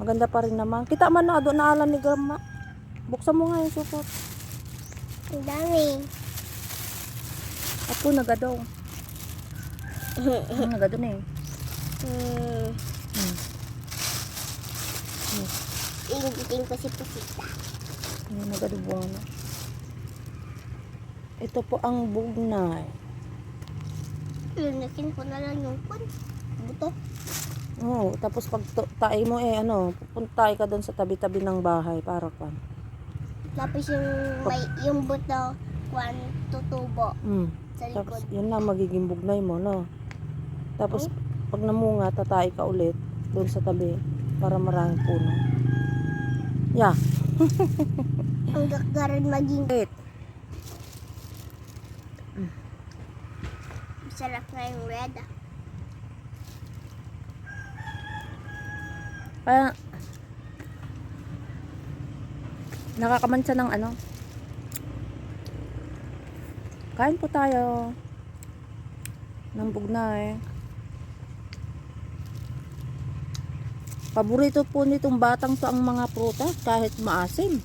Maganda pa rin naman. Kita man na doon na alam ni Grandma. Buksan mo nga yung supot. Ang dami. Apo nagadaw. Nagadaw na eh. Ingiting ko si Pusita. Nagadaw buwan na. Ito po ang bugnay. Lunakin ko na lang yung buto. Oo, tapos pag tayo mo pupunta ka doon sa tabi-tabi ng bahay para kan. Tapos yung buto, tutubo sa Tapos likod. yun na magiging bugnay mo, no? Tapos pag namunga, tatay ka ulit doon sa tabi para maraming puno. Yeah. Ang gagaran maging Wait. sarap na yung red. Kaya nakakamansa ng kain po tayo ng bugnay. Paborito po nitong batang to ang mga prutas kahit maasim.